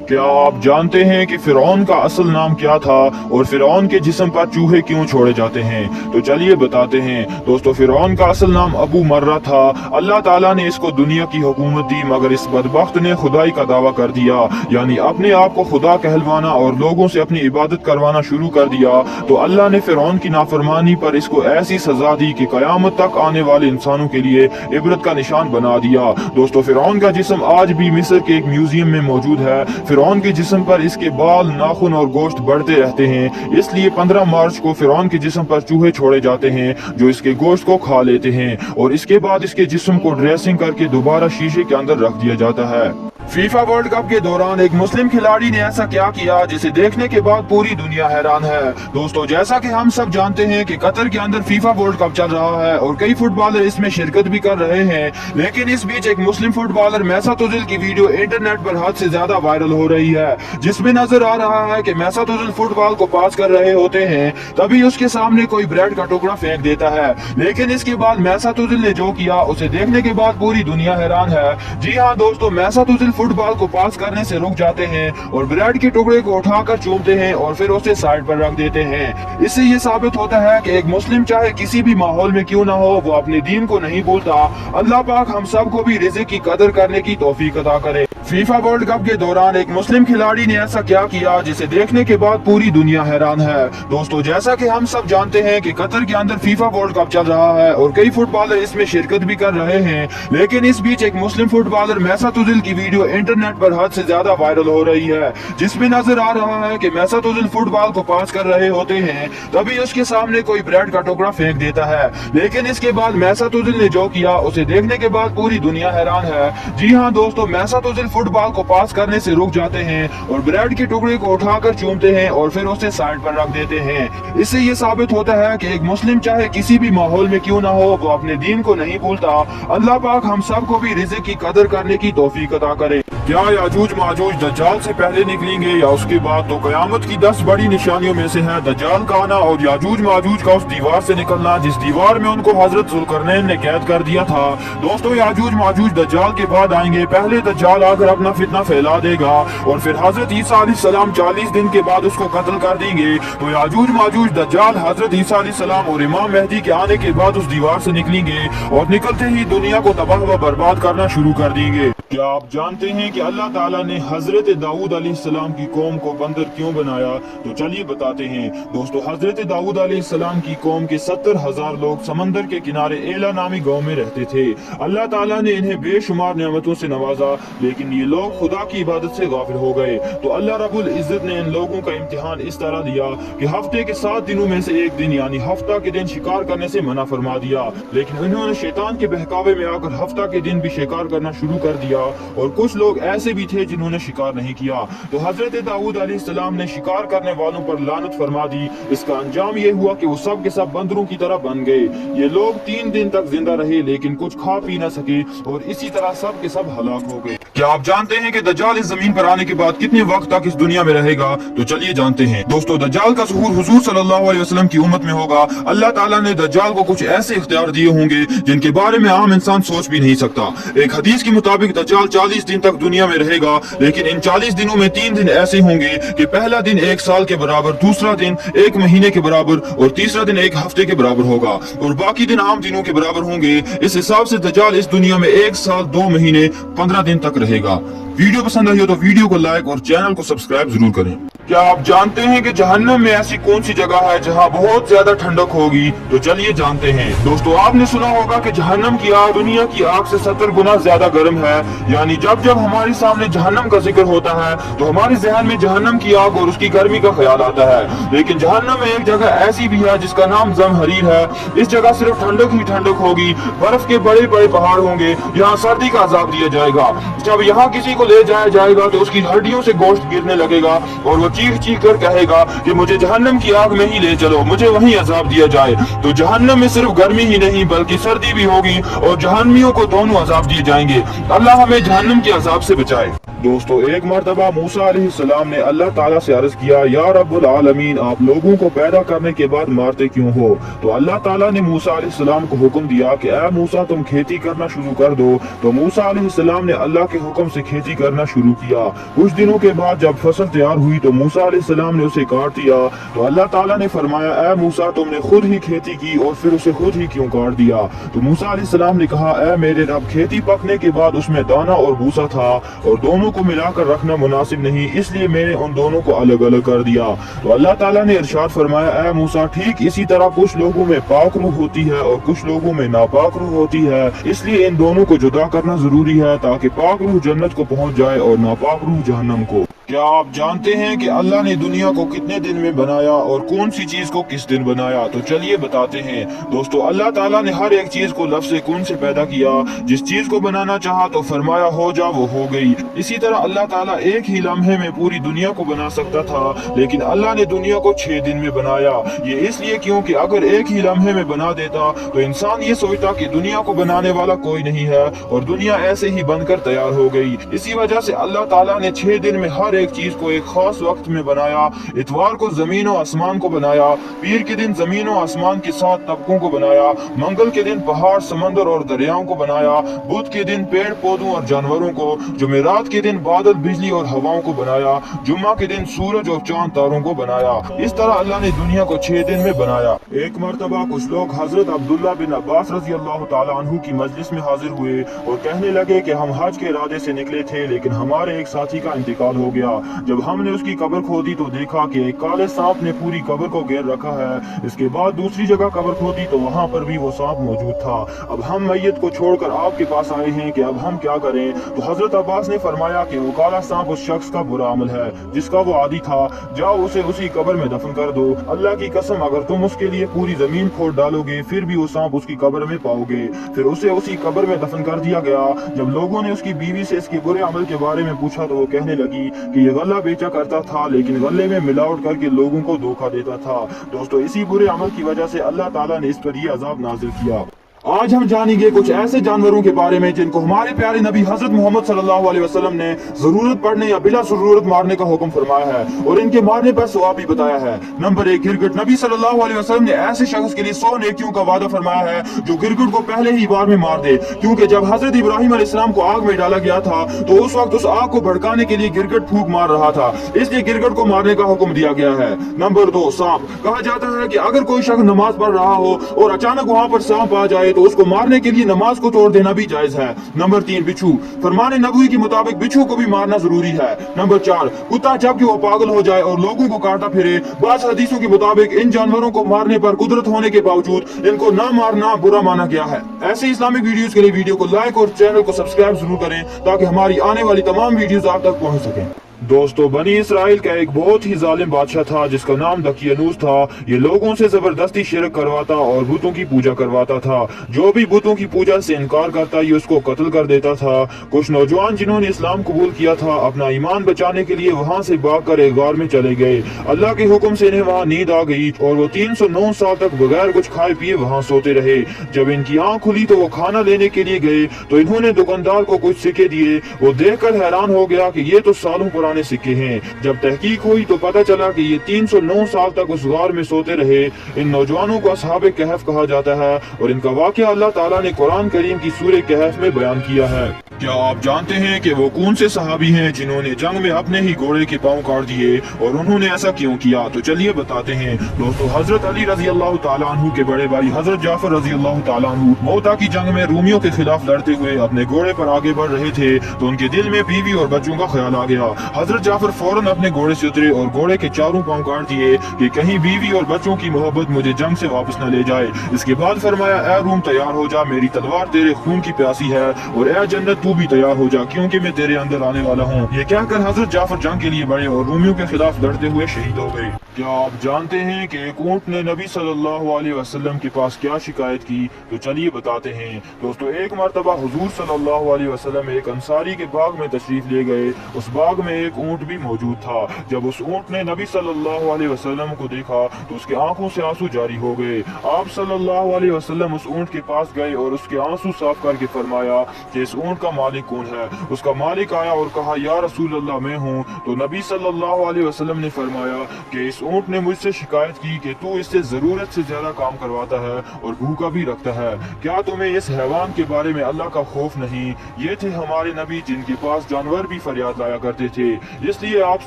क्या आप जानते हैं कि फिरौन का असल नाम क्या था और फिरौन के जिस्म पर चूहे क्यों छोड़े जाते हैं? तो चलिए बताते हैं। दोस्तों, फिरौन का असल नाम अबू मर्रा था। अल्लाह ताला ने इसको दुनिया की हुकूमत दी, मगर इस बदबख्त ने खुदाई का दावा कर दिया, यानी अपने आप को खुदा कहलवाना और लोगों से अपनी इबादत करवाना शुरू कर दिया। तो अल्लाह ने फिरौन की नाफरमानी पर इसको ऐसी सजा दी कि कयामत तक आने वाले इंसानों के लिए इबरत का निशान बना दिया। दोस्तों, फिरौन का जिस्म आज भी मिस्र के एक म्यूजियम में मौजूद है। फिरौन के जिस्म पर इसके बाल, नाखून और गोश्त बढ़ते रहते हैं, इसलिए 15 मार्च को फिरौन के जिस्म पर चूहे छोड़े जाते हैं जो इसके गोश्त को खा लेते हैं, और इसके बाद इसके जिस्म को ड्रेसिंग करके दोबारा शीशे के अंदर रख दिया जाता है। फीफा वर्ल्ड कप के दौरान एक मुस्लिम खिलाड़ी ने ऐसा क्या किया जिसे देखने के बाद पूरी दुनिया हैरान है। दोस्तों, जैसा कि हम सब जानते हैं कि कतर के अंदर फीफा वर्ल्ड कप चल रहा है और कई फुटबॉलर इसमें शिरकत भी कर रहे हैं, लेकिन इस बीच एक मुस्लिम फुटबॉलर मैसूद ओजिल की वीडियो इंटरनेट पर हद से ज्यादा वायरल हो रही है, जिसमें नजर आ रहा है कि मैसूद ओजिल फुटबॉल को पास कर रहे होते हैं, तभी उसके सामने कोई ब्रेड का टुकड़ा फेंक देता है। लेकिन इसके बाद मैसूद ओजिल ने जो किया उसे देखने के बाद पूरी दुनिया हैरान है। जी हाँ दोस्तों, मैसूद ओजिल फुटबॉल को पास करने से रुक जाते हैं और ब्रेड के टुकड़े को उठाकर चूमते हैं और फिर उसे साइड पर रख देते हैं। इससे ये साबित होता है कि एक मुस्लिम चाहे किसी भी माहौल में क्यों ना हो, वो अपने दीन को नहीं भूलता। अल्लाह पाक हम सबको भी रिज़्क़ की कदर करने की तौफीक अता करे। फीफा वर्ल्ड कप के दौरान एक मुस्लिम खिलाड़ी ने ऐसा क्या किया जिसे देखने के बाद पूरी दुनिया हैरान है। दोस्तों, जैसा कि हम सब जानते हैं कि कतर के अंदर फीफा वर्ल्ड कप चल रहा है और कई फुटबॉलर इसमें शिरकत भी कर रहे हैं, लेकिन इस बीच एक मुस्लिम फुटबॉलर मैसूद ओजिल की वीडियो इंटरनेट पर हद से ज्यादा वायरल हो रही है, जिसमें नजर आ रहा है कि मैसूद ओजिल फुटबॉल को पास कर रहे होते हैं, तभी उसके सामने कोई ब्रेड का टुकड़ा फेंक देता है। लेकिन इसके बाद मैसूद ओजिल ने जो किया उसे देखने के बाद पूरी दुनिया हैरान है। जी हाँ दोस्तों, मैसूद ओजिल फुटबॉल को पास करने से रुक जाते हैं और ब्रेड के टुकड़े को उठाकर चूमते हैं और फिर उसे साइड पर रख देते हैं। इससे ये साबित होता है कि एक मुस्लिम चाहे किसी भी माहौल में क्यों ना हो, वो अपने दीन को नहीं भूलता। अल्लाह पाक हम सबको भी रिज़्क़ की कदर करने की तौफीक अता करे। क्या याजूज माजूज दज्जाल से पहले निकलेंगे या उसके बाद? तो कयामत की 10 बड़ी निशानियों में से है दज्जाल का आना और याजूज माजूज का उस दीवार से निकलना जिस दीवार में उनको हजरत जुल्करनैन ने कैद कर दिया था। दोस्तों, याजूज माजूज दज्जाल के बाद आएंगे। पहले दज्जाल आकर अपना फितना फैला देगा और फिर हजरत ईसा अलैहिस्सलाम 40 दिन के बाद उसको कत्ल कर देंगे। तो याजूज माजूज दज्जाल हजरत ईसा अलैहिस्सलाम और इमाम मेहदी के आने के बाद उस दीवार से निकलेंगे और निकलते ही दुनिया को तबाह व बर्बाद करना शुरू कर देंगे। क्या आप जानते हैं कि अल्लाह ताला ने हजरत दाऊद अलैहिस्सलाम की कौम को बंदर क्यों बनाया? तो चलिए बताते हैं। दोस्तों, हजरत दाऊद अलैहिस्सलाम की कौम के 70,000 लोग समंदर के किनारे एला नामी गांव में रहते थे। अल्लाह ताला ने इन्हें बेशुमार नेमतों से नवाजा, लेकिन ये लोग खुदा की इबादत से गाफिल हो गए। तो अल्लाह रब्बुल इज्जत ने इन लोगों का इम्तिहान इस तरह दिया कि हफ्ते के 7 दिनों में से एक दिन यानी हफ्ता के दिन शिकार करने से मना फरमा दिया, लेकिन इन्होंने शैतान के बहकावे में आकर हफ्ता के दिन भी शिकार करना शुरू कर दिया। और कुछ लोग ऐसे भी थे जिन्होंने शिकार नहीं किया। तो हजरत दाऊद अलैहिस्सलाम ने शिकार करने वालों पर लानत फरमा दी। इसका अंजाम ये हुआ कि वो सब के सब बंदरों की तरह बन गए। ये लोग 3 दिन तक जिंदा रहे, लेकिन कुछ खा पी न सके और इसी तरह सब के सब हलाक हो गए। क्या आप जानते हैं कि दज्जाल इस जमीन पर आने के बाद कितने वक्त तक इस दुनिया में रहेगा? तो चलिए जानते हैं। दोस्तों, दज्जाल का ज़ुहूर हुजूर सल्लल्लाहु अलैहि वसल्लम की उम्मत में होगा। अल्लाह ताला ने दज्जाल को कुछ ऐसे इख्तियार दिए होंगे जिनके बारे में आम इंसान सोच भी नहीं सकता। एक हदीस के मुताबिक दज्जाल 40 दिन तक दुनिया में रहेगा, लेकिन इन 40 दिनों में 3 दिन ऐसे होंगे कि पहला दिन 1 साल के बराबर, दूसरा दिन 1 महीने के बराबर और तीसरा दिन 1 हफ्ते के बराबर होगा और बाकी दिन आम दिनों के बराबर होंगे। इस हिसाब से दज्जाल इस दुनिया में 1 साल 2 महीने 15 दिन तक रहेगा। वीडियो पसंद आई हो तो वीडियो को लाइक और चैनल को सब्सक्राइब जरूर करें। क्या आप जानते हैं कि जहन्नम में ऐसी कौन सी जगह है जहां बहुत ज्यादा ठंडक होगी? तो चलिए जानते हैं। दोस्तों, आपने सुना होगा कि जहन्नम की आग दुनिया की आग से 70 गुना ज्यादा गर्म है। यानी जब जब हमारे सामने जहन्नम का जिक्र होता है तो हमारे जहन में जहन्नम की आग और उसकी गर्मी का ख्याल आता है। लेकिन जहन्नम में एक जगह ऐसी भी है जिसका नाम ज़महरीर है। इस जगह सिर्फ ठंडक ही ठंडक होगी, बर्फ के बड़े बड़े पहाड़ होंगे, यहाँ सर्दी का अजाब दिया जाएगा। जब यहाँ किसी को ले जाया जाएगा तो उसकी हड्डियों से गोश्त गिरने लगेगा और वो चीख चीख कर कहेगा कि मुझे जहन्नम की आग में ही ले चलो, मुझे वहीं अजाब दिया जाए। तो जहन्नम में सिर्फ गर्मी ही नहीं बल्कि सर्दी भी होगी और जहन्नमियों को दोनों अजाब दिए जाएंगे। अल्लाह हमें जहन्नम के अजाब से बचाए। दोस्तों एक मर्तबा मूसा अलैहिस्सलाम ने अल्लाह ताला से अर्ज किया, या रब्बुल आलमीन, आप लोगों को पैदा करने के बाद मारते क्यों हो? तो अल्लाह ताला ने मूसा अलैहिस्सलाम को हुक्म दिया कि ऐ मूसा, तुम खेती करना शुरू कर दो। तो मूसा अलैहिस्सलाम ने अल्लाह के हुक्म से खेती करना शुरू किया। कुछ दिनों के बाद जब फसल तैयार हुई तो मूसा अलैहिस्सलाम ने उसे काट दिया। तो अल्लाह ताला ने फरमाया, ऐ मूसा, तुमने खुद ही खेती की और फिर उसे खुद ही क्यों काट दिया? तो मूसा अलैहिस्सलाम ने कहा, ऐ मेरे रब, खेती पकने के बाद उसमें दाना और भूसा था और दोनों को मिलाकर रखना मुनासिब नहीं, इसलिए मैंने उन दोनों को अलग अलग कर दिया। तो अल्लाह ताला ने इरशाद फरमाया, ऐ मूसा, ठीक इसी तरह कुछ लोगों में पाक रूह होती है और कुछ लोगों में नापाक रूह होती है, इसलिए इन दोनों को जुदा करना जरूरी है ताकि पाक रूह जन्नत को पहुंच जाए और नापाक रूह जहन्नम को। क्या आप जानते हैं कि अल्लाह ने दुनिया को कितने दिन में बनाया और कौन सी चीज को किस दिन बनाया? तो चलिए बताते हैं। दोस्तों अल्लाह ताला ने हर एक चीज को लफ्ज़ कुन से पैदा किया। जिस चीज को बनाना चाहा तो फरमाया हो जा, वो हो गई। इसी तरह अल्लाह ताला एक ही लम्हे में पूरी दुनिया को बना सकता था, लेकिन अल्लाह ने दुनिया को 6 दिन में बनाया। ये इसलिए क्योंकि अगर एक ही लम्हे में बना देता तो इंसान ये सोचता कि दुनिया को बनाने वाला कोई नहीं है और दुनिया ऐसे ही बनकर तैयार हो गई। इसी वजह से अल्लाह ताला ने 6 दिन में हर एक चीज को एक खास वक्त में बनाया। इतवार को जमीन और आसमान को बनाया, पीर के दिन जमीन और आसमान के 7 तबकों को बनाया, मंगल के दिन पहाड़, समंदर और दरियाओं को बनाया, बुध के दिन पेड़ पौधों और जानवरों को, जुमेरात के दिन बादल, बिजली और हवाओं को बनाया, जुम्मा के दिन सूरज और चांद तारों को बनाया। इस तरह अल्लाह ने दुनिया को 6 दिन में बनाया। एक मर्तबा कुछ लोग हजरत अब्दुल्ला बिन अब्बास रजी अल्लाह ताला अन्हु की मजलिस में हाजिर हुए और कहने लगे कि हम हज के इरादे से निकले थे, लेकिन हमारे एक साथी का इंतकाल हो गया। जब हमने उसकी कब्र खोदी तो देखा कि एक काले सांप ने पूरी कब्र को घेर रखा है। इसके बाद दूसरी जगह कब्र खोदी तो वहाँ पर भी वो सांप मौजूद था। अब हम मैयत को छोड़कर आपके पास आए हैं कि अब हम क्या करें? तो हजरत अब्बास ने फरमाया कि वो काला सांप उस शख्स का बुरा अमल है जिसका वो आदी था, जाओ उसे उसी कब्र में दफन कर दो। अल्लाह की कसम, अगर तुम उसके लिए पूरी जमीन खोद डालोगे फिर भी वो सांप उसकी कब्र में पाओगे। फिर उसे उसी कब्र में दफन कर दिया गया। जब लोगों ने उसकी बीवी से इसके बुरे अमल के बारे में पूछा तो वो कहने लगी कि ये गल्ला बेचा करता था, लेकिन गल्ले में मिलावट करके लोगों को धोखा देता था। दोस्तों इसी बुरे अमल की वजह से अल्लाह ताला ने इस पर ये अजाब नाजिल किया। आज हम जानेंगे कुछ ऐसे जानवरों के बारे में जिनको हमारे प्यारे नबी हजरत मोहम्मद सल्लल्लाहु अलैहि वसल्लम ने जरूरत पड़ने या बिला जरूरत मारने का हुक्म फरमाया है और इनके मारने पर सवाब भी बताया है। नंबर 1, गिरगिट। नबी सल्लल्लाहु अलैहि वसल्लम ने ऐसे शख्स के लिए 100 नेकियों का वादा फरमाया है जो गिरगिट को पहले ही बार में मार दे, क्योंकि जब हजरत इब्राहिम अलैहिस्सलाम को आग में डाला गया था तो उस वक्त उस आग को भड़काने के लिए गिरगिट फूंक मार रहा था, इसलिए गिरगिट को मारने का हुक्म दिया गया है। नंबर 2, सांप। कहा जाता है कि अगर कोई शख्स नमाज पढ़ रहा हो और अचानक वहाँ पर सांप आ जाए तो उसको मारने के लिए नमाज को तोड़ देना भी जायज है। नंबर 3, बिच्छू। फरमान नबवी के मुताबिक बिच्छू को भी मारना जरूरी है। नंबर 4, कुत्ता, जबकि वो पागल हो जाए और लोगों को काटा फिरे। बाज़ हदीसों के मुताबिक इन जानवरों को मारने पर कुदरत होने के बावजूद इनको न मारना बुरा माना गया है। ऐसे इस्लामिक वीडियोस के लिए वीडियो को लाइक और चैनल को सब्सक्राइब जरूर करें ताकि हमारी आने वाली तमाम वीडियोस आप तक पहुंच सकें। दोस्तों बनी इसराइल का एक बहुत ही जालिम बादशाह था जिसका नाम दकियानूस था। ये लोगों से जबरदस्ती शिरक करवाता और बुतों की पूजा करवाता था। जो भी बुतों की पूजा से इनकार करता ये उसको कत्ल कर देता था। कुछ नौजवान जिन्होंने इस्लाम कबूल किया था अपना ईमान बचाने के लिए वहां से भाग कर एक गार में चले गए। अल्लाह के हुक्म से इन्हें वहां नींद आ गई और वो 309 साल तक बगैर कुछ खाए पिए वहां सोते रहे। जब इनकी आंख खुली तो वो खाना लेने के लिए गए तो इन्होंने दुकानदार को कुछ सिक्के दिए। वो देखकर हैरान हो गया कि ये तो सालों पुराने सिक्के हैं। जब तहकीक हुई तो पता चला कि ये 309 साल तक उस गार में सोते रहे। इन नौजवानों को असहाबे कहफ कहा जाता है और इनका वाकया अल्लाह ताला ने कुरान करीम की सूरह कहफ में बयान किया है। क्या आप जानते हैं कि वो कौन से सहाबी हैं जिन्होंने जंग में अपने ही घोड़े के पांव काट दिए और उन्होंने ऐसा क्यों किया? तो चलिए बताते हैं। दोस्तों हजरत अली रजी अल्लाह ताला अन्हु के बड़े भाई हजरत जाफर रजी अल्लाह ताला अन्हु मौता की जंग में रूमियों के खिलाफ लड़ते हुए अपने घोड़े पर आगे बढ़ रहे थे तो उनके दिल में बीवी और बच्चों का ख्याल आ गया। हजरत जाफर फौरन अपने घोड़े से उतरे और घोड़े के चारों पांव काट दिए कि कहीं बीवी और बच्चों की मोहब्बत मुझे जंग से वापस न ले जाए। इसके बाद फरमाया, ए रूम तैयार हो जा, मेरी तलवार तेरे खून की प्यासी है, और ए जन्नत तू भी तैयार हो जा क्योंकि मैं तेरे अंदर आने वाला हूँ। ये कहकर हजरत जाफर जंग के लिए बढ़े और रूमियों के खिलाफ लड़ते हुए शहीद हो गए। क्या आप जानते हैं कि एक ऊंट ने नबी सल्लल्लाहु अलैहि वसल्लम के पास क्या शिकायत की? तो चलिए बताते हैं। दोस्तों एक मर्तबा हुजूर सल्लल्लाहु अलैहि वसल्लम एक अंसारी के बाग में तशरीफ ले गए। उस बाग में एक ऊंट भी मौजूद था। जब उस ऊंट ने नबी सल्लल्लाहु अलैहि वसल्लम को देखा तो उसके आंखों से आंसू जारी हो गए। आप सल्लल्लाहु अलैहि वसल्लम उस ऊंट के पास गए और उसके आंसू साफ करके फरमाया कि इस ऊंट का मालिक कौन है? उसका मालिक आया और कहा, या रसूल अल्लाह, मैं हूँ। तो नबी सल्लल्लाहु अलैहि वसल्लम ने फरमाया कि इस ऊंट ने मुझसे शिकायत की कि तू इससे जरूरत से ज्यादा काम करवाता है और भूखा भी रखता है। क्या तुम्हें इस हैवान के बारे में अल्लाह का खौफ नहीं? ये थे हमारे नबी जिनके पास जानवर भी फरियाद लाया करते थे, इसलिए आप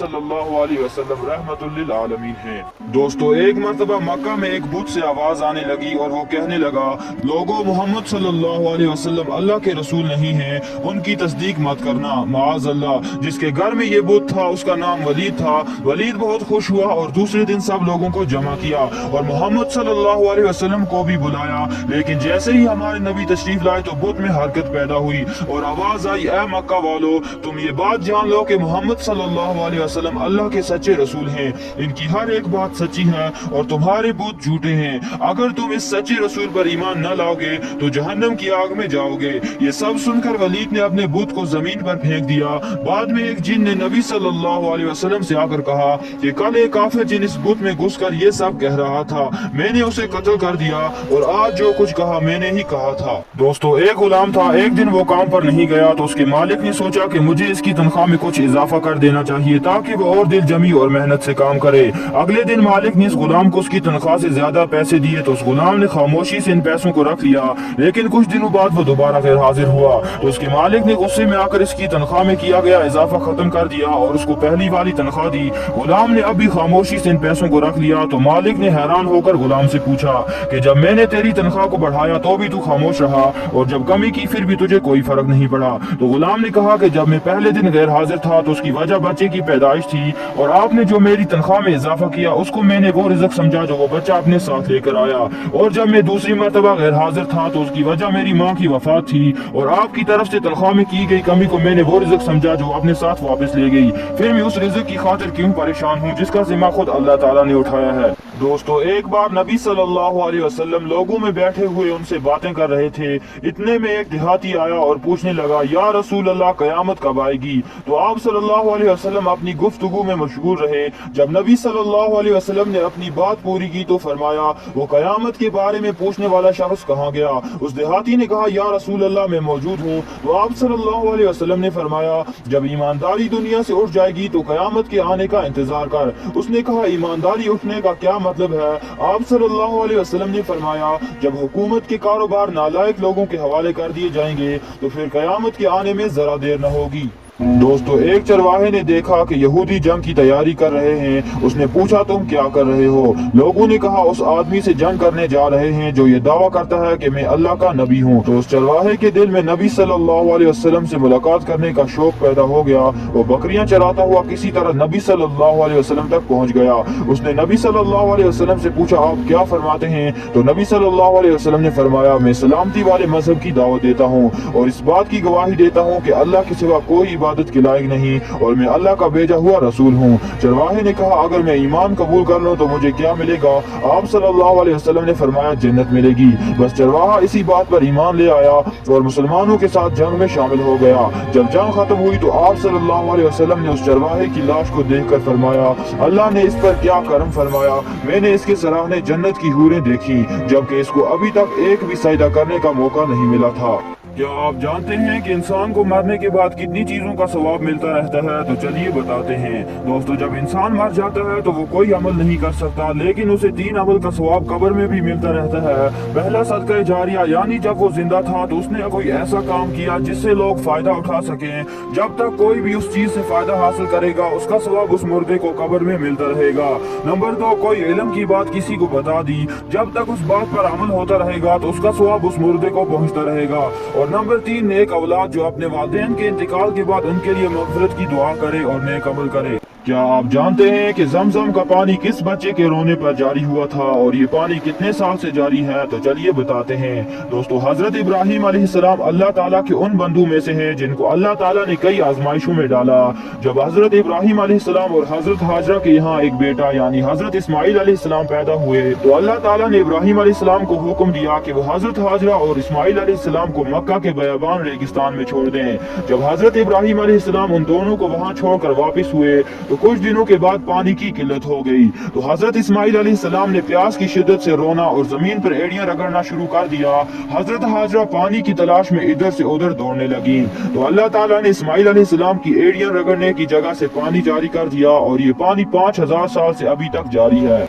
सल्लल्लाहु अलैहि वसल्लम रहमतुल लिल आलमीन हैं। दोस्तों, एक मर्तबा मक्का में एक बुत से आवाज आने लगी और वो कहने लगा, लोगों, मोहम्मद सल्लल्लाहु अलैहि वसल्लम अल्लाह के रसूल नहीं हैं, उनकी तस्दीक मत करना। माअज़ अल्लाह। जिसके घर में ये बुत था उसका नाम वलीद था। वलीद बहुत खुश हुआ और दूसरे दिन सब लोगों को जमा किया और मोहम्मद सल्लल्लाहु अलैहि वसल्लम को भी बुलाया। लेकिन जैसे ही हमारे नबी तशरीफ लाए तो बुत में हरकत पैदा हुई और आवाज आई, ऐ मक्का वालों, तुम ये बात जान लो कि मोहम्मद सल्लल्लाहु अलैहि वसल्लम अल्लाह के सच्चे रसूल हैं। इनकी हर एक बात सच्ची है और तुम्हारे बुत झूठे हैं। अगर तुम इस सच्चे रसूल पर ईमान न लाओगे तो जहन्नम की आग में जाओगे। ये सब सुनकर वलीद ने अपने बुत को जमीन पर फेंक दिया। बाद में एक जिन ने नबी सल्लल्लाहु अलैहि वसल्लम से आकर कहा कि कल एक काफिर जिन इस बुत में घुसकर ये सब कह रहा था, मैंने उसे कत्ल कर दिया और आज जो कुछ कहा मैंने ही कहा था। दोस्तों, एक गुलाम था। एक दिन वो काम पर नहीं गया तो उसके मालिक ने सोचा कि मुझे इसकी तनख्वाह में कुछ इजाफा कर देना चाहिए ताकि वो और दिल जमी और मेहनत से काम करे। अगले दिन मालिक ने इस गुलाम को उसकी तनख्वाह से ज्यादा पैसे दिए तो उस गुलाम ने खामोशी से इन पैसों को रख लिया। लेकिन कुछ दिनों बाद वो दोबारा गैर हाजिर हुआ तो उसके मालिक ने गुस्से में आकर इसकी तनख्वाह में किया गया इजाफा खत्म कर दिया और उसको पहली वाली तनख्वाह दी। गुलाम ने अभी खामोशी से इन पैसों को रख लिया तो मालिक ने हैरान होकर गुलाम से पूछा कि जब मैंने तेरी तनख्वाह को बढ़ाया तो भी तू खामोश रहा और जब कमी की फिर भी तुझे कोई फर्क नहीं पड़ा। तो गुलाम ने कहा कि जब मैं पहले दिन गैर हाजिर था तो उसकी वजह बच्चे की पैदाइश थी और आपने जो मेरी तनख्वाह में इजाफा किया उसको मैंने वो रिज़्क समझा जो वो बच्चा अपने साथ लेकर आया। और जब मैं दूसरी मर्तबा गैर हाजिर था तो उसकी वजह मेरी माँ की वफात थी और आपकी तरफ से तनख्वाह में की गई कमी को मैंने वो रिज़्क समझा जो अपने साथ वापस ले गई। फिर मैं उस रिज़्क की खातिर क्यों परेशान हूँ जिसका जिम्मा खुद अल्लाह ताला ने उठाया है। दोस्तों, एक बार नबी सल्लल्लाहु अलैहि वसल्लम लोगों में बैठे हुए उनसे बातें कर रहे थे। इतने में एक देहाती आया और पूछने लगा, या रसूल अल्लाह, कयामत कब आएगी? तो आप सल्लल्लाहु अलैहि वसल्लम अपनी गुफ्तगू में मशगूल रहे। जब नबी सल्लल्लाहु अलैहि वसल्लम ने अपनी बात पूरी की तो फरमाया, वो कयामत के बारे में पूछने वाला शख्स कहाँ गया? उस देहाती ने कहा, या रसूल अल्लाह, मैं मौजूद हूँ। तो आप सल्लल्लाहु अलैहि वसल्लम ने फरमाया, जब ईमानदारी दुनिया से उठ जाएगी तो कयामत के आने का इंतजार कर। उसने कहा, ईमानदारी उठने का क्या मतलब है? आप सल्लल्लाहु अलैहि वसल्लम ने फरमाया, जब हुकूमत के कारोबार नालायक लोगों के हवाले कर दिए जाएंगे तो फिर कयामत के आने में जरा देर न होगी। दोस्तों, एक चरवाहे ने देखा कि यहूदी जंग की तैयारी कर रहे हैं। उसने पूछा, तुम क्या कर रहे हो? लोगों ने कहा, उस आदमी से जंग करने जा रहे हैं जो ये दावा करता है कि मैं अल्लाह का नबी हूँ। तो उस चरवाहे के दिल में नबी सल्लल्लाहु अलैहि वसल्लम से मुलाकात करने का शौक पैदा हो गया। वो बकरियां चराता हुआ किसी तरह नबी सल्लल्लाहु अलैहि वसल्लम तक पहुँच गया। उसने नबी सल्लल्लाहु अलैहि वसल्लम से पूछा, आप क्या फरमाते हैं? तो नबी सल्लल्लाहु अलैहि वसल्लम ने फरमाया, मैं सलामती वाले मजहब की दावत देता हूँ और इस बात की गवाही देता हूँ कि अल्लाह के सिवा कोई इबादत के लायक नहीं और मैं अल्लाह का भेजा हुआ रसूल हूँ। चरवाहे ने कहा, अगर मैं ईमान कबूल कर लूं तो मुझे क्या मिलेगा? आप सल्लल्लाहु अलैहि वसल्लम ने फरमाया, जन्नत मिलेगी। बस चरवाहा इसी बात पर ईमान ले आया और मुसलमानों के साथ जंग में शामिल हो गया। जब जंग खत्म हुई तो आप सल्लल्लाहु अलैहि वसल्लम ने उस चरवाहे की लाश को देखकर फरमाया, अल्लाह ने इस पर क्या करम फरमाया। मैंने इसके सराहने जन्नत की हूरें देखी जबकि इसको अभी तक एक भी सजदा करने का मौका नहीं मिला था। क्या आप जानते हैं कि इंसान को मरने के बाद कितनी चीजों का सवाब मिलता रहता है? तो चलिए बताते हैं। दोस्तों, जब इंसान मर जाता है तो वो कोई अमल नहीं कर सकता, लेकिन उसे 3 अमल का सवाब कब्र में भी मिलता रहता है। पहला सदका जारिया, यानी जब वो जिंदा था तो उसने कोई ऐसा काम किया जिससे लोग फायदा उठा सकें। जब तक कोई भी उस चीज से फायदा हासिल करेगा उसका सवाब उस मुर्दे को कब्र में मिलता रहेगा। नंबर 2, कोई इल्म की बात किसी को बता दी, जब तक उस बात पर अमल होता रहेगा तो उसका सवाब उस मुर्दे को पहुंचता रहेगा। और नंबर 3, नेक औलाद जो अपने वालिदैन के इंतकाल के बाद उनके लिए मग़फ़िरत की दुआ करे और नेक अमल करे। क्या आप जानते हैं कि ज़मज़म का पानी किस बच्चे के रोने पर जारी हुआ था और ये पानी कितने साल से जारी है? तो चलिए बताते हैं। दोस्तों, हजरत इब्राहीम अलैहिस्सलाम अल्लाह ताला के उन बंदों में से हैं जिनको अल्लाह ताला ने कई आजमाइशों में डाला। जब हजरत इब्राहीम अलैहिस्सलाम और हजरत हाजरा के यहाँ एक बेटा यानी हजरत इस्माइल अलैहिस्सलाम पैदा हुए तो अल्लाह ताला ने इब्राहीम अलैहिस्सलाम को हुक्म दिया कि वो हजरत हाजरा और इस्माइल अलैहिस्सलाम को मक्का के बयाबान रेगिस्तान में छोड़ दें। जब हजरत इब्राहीम अलैहिस्सलाम उन दोनों को वहाँ छोड़कर वापस हुए تو کچھ دنوں کے بعد پانی کی قلت ہو گئی تو حضرت اسماعیل علیہ السلام نے پیاس کی شدت سے رونا اور زمین پر ایڑیاں رگڑنا شروع کر دیا۔ حضرت ہاجرہ پانی کی تلاش میں ادھر سے ادھر دوڑنے لگیں تو اللہ تعالیٰ نے اسماعیل علیہ السلام کی ایڑیاں رگڑنے کی جگہ سے پانی جاری کر دیا اور یہ پانی 5000 سال سے ابھی تک جاری ہے۔